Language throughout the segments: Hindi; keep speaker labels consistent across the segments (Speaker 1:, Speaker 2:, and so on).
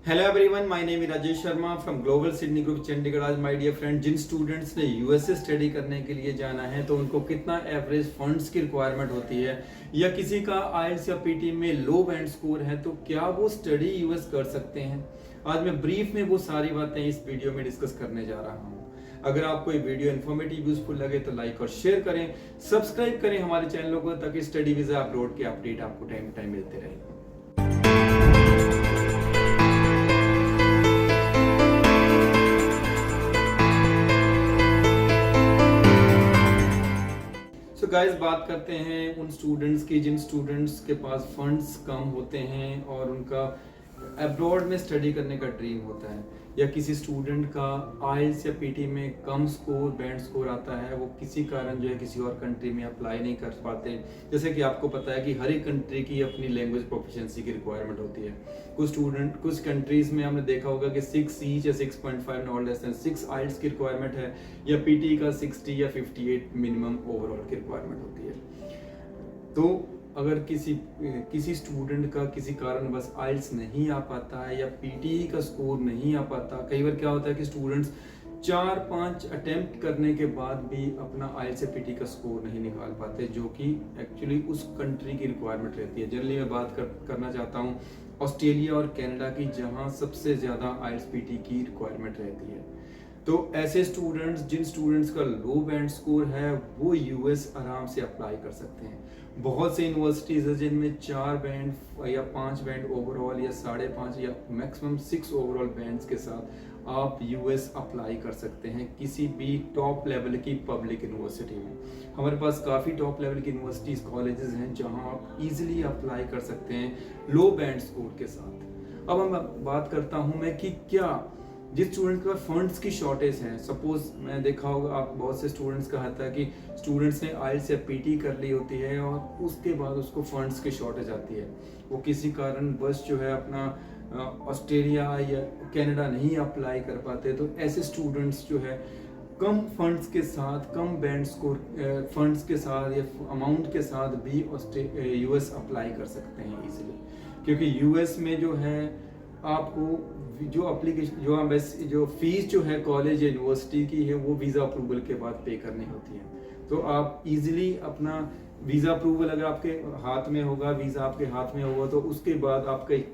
Speaker 1: Hello everyone, my name is Rajesh Sharma from global Sydney group Chandigarh. आज माय डियर फ्रेंड, जिन स्टूडेंट्स ने यूएसए स्टडी करने के लिए जाना है तो उनको कितना एवरेज फंड्स की रिक्वायरमेंट होती है, या किसी का आईएलटीएस या पीटी में लो बैंड स्कोर है तो क्या वो स्टडी यूएस कर सकते हैं। आज मैं ब्रीफ में वो सारी बातें इस वीडियो में डिस्कस करने जा रहा हूँ। अगर आपको ये वीडियो इन्फॉर्मेटिव यूजफुल लगे तो लाइक और शेयर करें, सब्सक्राइब करें हमारे चैनल को, ताकि स्टडी वीजा अपलोड के अपडेट आपको टाइम टाइम मिलते रहे। गाइस, बात करते हैं उन स्टूडेंट्स की जिन स्टूडेंट्स के पास फंड्स कम होते हैं और उनका अब्रॉड में स्टडी करने का ड्रीम होता है, या किसी स्टूडेंट का आईएलटीएस या पीटी में कम स्कोर बैंड स्कोर आता है, वो किसी कारण जो है किसी और कंट्री में अप्लाई नहीं कर पाते। जैसे कि आपको पता है कि हर एक कंट्री की अपनी लैंग्वेज प्रोफिशिएंसी की रिक्वायरमेंट होती है। कुछ कंट्रीज में हमने देखा होगा कि 6 ईच या 6.5 नॉट लेस देन 6 आईएलटीएस की रिक्वायरमेंट है, या पीटी का 60 या 58 मिनिमम ओवरऑल की रिक्वायरमेंट होती है। तो अगर किसी स्टूडेंट का किसी कारण बस आईएलटीएस नहीं आ पाता है या पीटी का स्कोर नहीं आ पाता, कई बार क्या होता है कि स्टूडेंट्स 4-5 अटेम्प्ट करने के बाद भी अपना आईएलटीएस या पीटी का स्कोर नहीं निकाल पाते, जो कि एक्चुअली उस कंट्री की रिक्वायरमेंट रहती है। जनरली मैं बात करना चाहता हूँ ऑस्ट्रेलिया और कनाडा की, जहाँ सबसे ज़्यादा आईएलटीएस पीटी की रिक्वायरमेंट रहती है। तो ऐसे स्टूडेंट्स, जिन स्टूडेंट्स का लो बैंड स्कोर है, वो यूएस आराम से अप्लाई कर सकते हैं। बहुत से यूनिवर्सिटीज है जिनमें 4 बैंड या 5 बैंड ओवरऑल या 5.5 या मैक्सिमम 6 ओवरऑल बैंड्स के साथ आप यूएस अप्लाई कर सकते हैं किसी भी टॉप लेवल की पब्लिक यूनिवर्सिटी में। हमारे पास काफ़ी टॉप लेवल की यूनिवर्सिटीज, कॉलेजेस हैं जहां आप इजीली अप्लाई कर सकते हैं लो बैंड स्कोर के साथ। अब हम बात करता हूं मैं कि क्या जिस स्टूडेंट के पास फंड्स की शॉर्टेज है, सपोज मैं देखा होगा आप बहुत से स्टूडेंट्स का आता है कि स्टूडेंट्स ने आईएलटीएस या पीटी कर ली होती है और उसके बाद उसको फंड्स की शॉर्टेज आती है, वो किसी कारण बस जो है अपना ऑस्ट्रेलिया या कनाडा नहीं अप्लाई कर पाते। तो ऐसे स्टूडेंट्स जो है कम फंड्स के साथ, कम बैंड स्कोर फंड्स के साथ या अमाउंट के साथ भी यूएस अप्लाई कर सकते हैं इजीली, क्योंकि यूएस में जो है आपको जो एप्लीकेशन जो फीस जो है कॉलेज या यूनिवर्सिटी की है, वो वीज़ा अप्रूवल के बाद पे करनी होती है। तो आप इजीली अपना वीज़ा अप्रूवल अगर आपके हाथ में होगा, वीज़ा आपके हाथ में होगा, तो उसके बाद आप कई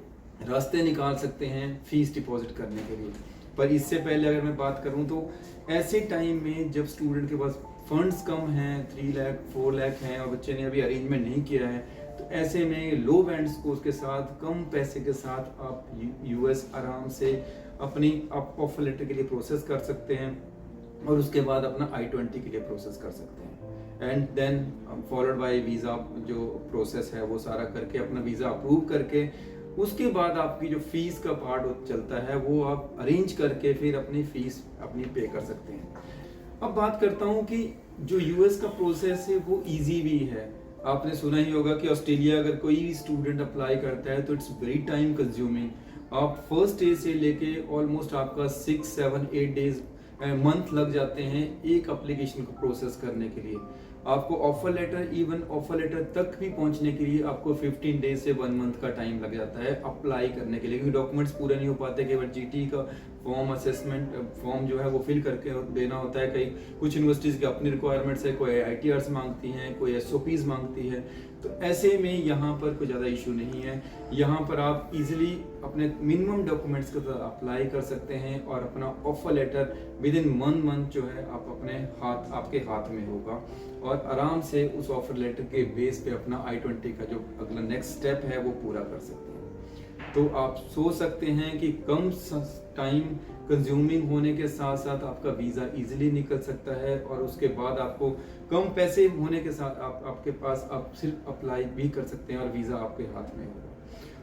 Speaker 1: रास्ते निकाल सकते हैं फीस डिपॉजिट करने के लिए। पर इससे पहले अगर मैं बात करूं तो ऐसे टाइम में जब स्टूडेंट के पास फंड्स कम हैं, 3 लाख 4 लाख हैं और बच्चे ने अभी अरेंजमेंट नहीं किया है, तो ऐसे में लो बैंड स्कोर के साथ, कम पैसे के साथ आप यूएस आराम से अपनी ऑफर लेटर के लिए प्रोसेस कर सकते हैं और उसके बाद अपना I-20 के लिए प्रोसेस कर सकते हैं। And then followed by visa जो प्रोसेस है वो सारा करके अपना वीज़ा अप्रूव करके उसके बाद आपकी जो फीस का पार्ट चलता है वो आप अरेंज करके फिर अपनी फीस अपनी पे कर सकते हैं। अब बात करता हूँ कि जो यूएस का प्रोसेस है वो इजी भी है। आपने सुना ही होगा कि ऑस्ट्रेलिया अगर कोई भी स्टूडेंट अप्लाई करता है तो इट्स वेरी टाइम कंज्यूमिंग। आप फर्स्ट डे से लेके ऑलमोस्ट आपका 6, 7, 8 डेज मंथ लग जाते हैं एक एप्लीकेशन को प्रोसेस करने के लिए। आपको ऑफर लेटर तक भी पहुंचने के लिए आपको 15 डेज से 1 मंथ का टाइम लग जाता है अप्लाई करने के लिए, क्योंकि डॉक्यूमेंट्स पूरे नहीं हो पाते। केवल जीटी का फॉर्म, असेसमेंट फॉर्म जो है वो फिल करके देना होता है। कई कुछ यूनिवर्सिटीज़ की अपनी रिक्वायरमेंट्स है, कोई आईटीआरस मांगती हैं, कोई एसओपीज मांगती है। तो ऐसे में यहाँ पर कोई ज़्यादा इशू नहीं है। यहाँ पर आप इजीली अपने मिनिमम डॉक्यूमेंट्स के साथ अप्लाई कर सकते हैं और अपना offer letter within 1 month जो है आपके हाथ में होगा, और आराम से उस ऑफर लेटर के बेस पे अपना I-20 का जो अगला नेक्स्ट स्टेप है वो पूरा कर सकते हैं। तो आप सोच सकते हैं कि कम टाइम कंज्यूमिंग होने के साथ साथ आपका वीज़ा इजीली निकल सकता है, और उसके बाद आपको कम पैसे होने के साथ आपके पास आप सिर्फ अप्लाई भी कर सकते हैं और वीज़ा आपके हाथ में होगा।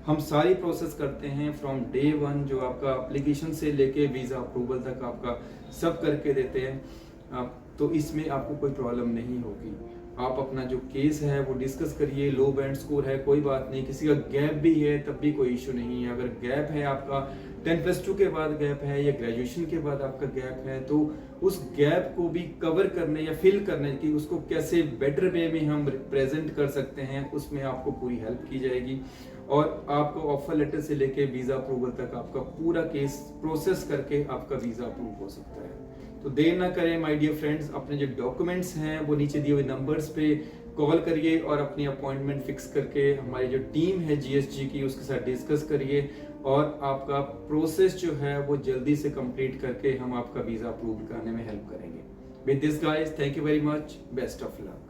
Speaker 1: हम सारी प्रोसेस करते हैं फ्रॉम डे 1, जो आपका एप्लीकेशन से लेके वीज़ा अप्रूवल तक आपका सब करके देते हैं। तो इसमें आपको कोई प्रॉब्लम नहीं होगी। आप अपना जो केस है वो डिस्कस करिए। लो बैंड स्कोर है कोई बात नहीं, किसी का गैप भी है तब भी कोई इशू नहीं है। अगर गैप है आपका 10+2 के बाद गैप है या ग्रेजुएशन के बाद आपका गैप है, तो उस गैप को भी कवर करने या फिल करने की उसको कैसे बेटर वे में हम प्रेजेंट कर सकते हैं, उसमें आपको पूरी हेल्प की जाएगी। और आपको ऑफर लेटर से लेके वीज़ा अप्रूवल तक आपका पूरा केस प्रोसेस करके आपका वीज़ा अप्रूव हो सकता है। तो देर ना करें माय डियर फ्रेंड्स, अपने जो डॉक्यूमेंट्स हैं वो नीचे दिए हुए नंबर्स पे कॉल करिए और अपनी अपॉइंटमेंट फिक्स करके हमारी जो टीम है जीएसजी की उसके साथ डिस्कस करिए और आपका प्रोसेस जो है वो जल्दी से कंप्लीट करके हम आपका वीज़ा अप्रूव कराने में हेल्प करेंगे। With this guys, thank you very much, best of luck.